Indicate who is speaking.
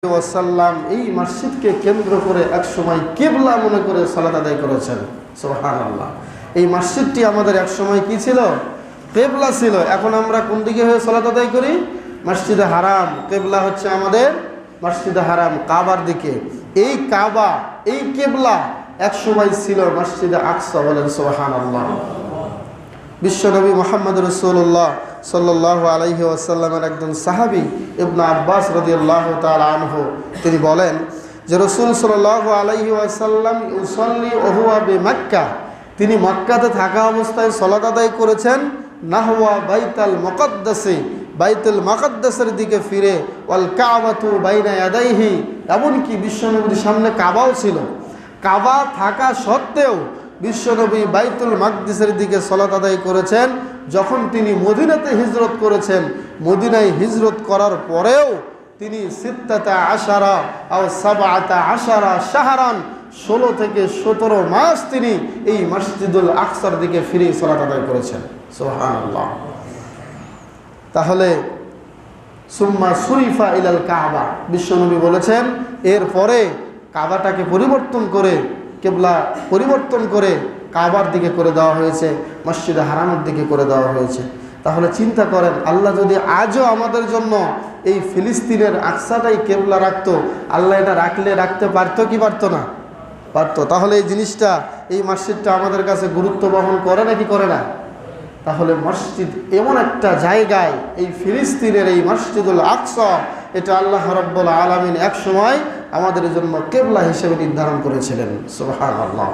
Speaker 1: ওয়াসাল্লাম এই মসজিদকে কেন্দ্র করে এক সময় কিবলা মনে করে সালাত আদায় করেছেন। সুবহানাল্লাহ। এই মসজিদটি আমাদের এক সময় কি ছিল? কিবলা ছিল। এখন আমরা কোন দিকে হয়ে সালাত আদায় করি? মসজিদে হারাম। কিবলা হচ্ছে আমাদের মসজিদে হারাম, কাবার দিকে। এই কাবা, এই কিবলা এক সময় ছিল মসজিদে আকসা। বলেন সুবহানাল্লাহ। বিশ্বনবী মুহাম্মদ রাসূলুল্লাহ সাল্লাল্লাহু আলাইহি ওয়াসাল্লামের একজন সাহাবী ইবনে আব্বাস রাদিয়াল্লাহু তাআলা আনহু তিনি বলেন যে রাসূল সাল্লাল্লাহু আলাইহি ওয়াসাল্লাম ইউসাল্লি ওয়া হুয়া বিমক্কা, তিনি মক্কাতে থাকা অবস্থায় সালাত আদায় করেছেন নাহওয়া বাইতুল মুকদ্দাসি, বাইতুল মুকদ্দাসের দিকে ফিরে, ওয়াল কাবাতু বাইনা ইয়াদাইহি, এমনকি বিশ্বনবীর সামনে কাবাও ছিল। কাবা থাকা সত্ত্বেও বিশ্বনবী বাইতুল মাকদিসের দিকে সালাত আদায় করেছেন। যখন তিনি মদিনাতে হিজরত করেছেন, মদিনায় হিজরত করার পরেও তিনি 16 শাহরান 16 থেকে 17 মাস তিনি এই মসজিদুল আকসার দিকে ফিরে সালাত আদায় করেছেন। সুবহানাল্লাহ। তাহলে সুম্মা সুরিফা ইলাল কাবা, বিশ্বনবী বলেছেন এরপরে কাবাটাকে পরিবর্তন করে, কিবলা পরিবর্তন করে কাবার দিকে করে দেওয়া হয়েছে, মসজিদে হারামের দিকে করে দেওয়া হয়েছে। তাহলে চিন্তা করেন, আল্লাহ যদি আজও আমাদের জন্য এই ফিলিস্তিনের আকসাটাই কিবলা রাখতো, আল্লাহ এটা রাখতে পারতো কি পারতো না? পারতো। তাহলে এই জিনিসটা, এই মসজিদটা আমাদের কাছে গুরুত্ব বহন করে নাকি করে না? তাহলে মসজিদ এমন একটা জায়গায়, এই ফিলিস্তিনের এই মসজিদুল আকসা, এটা আল্লাহ রাব্বুল আলামিন এক সময় আমাদের জন্য কিবলা হিসেবে নির্ধারণ করেছিলেন। সুবহানাল্লাহ।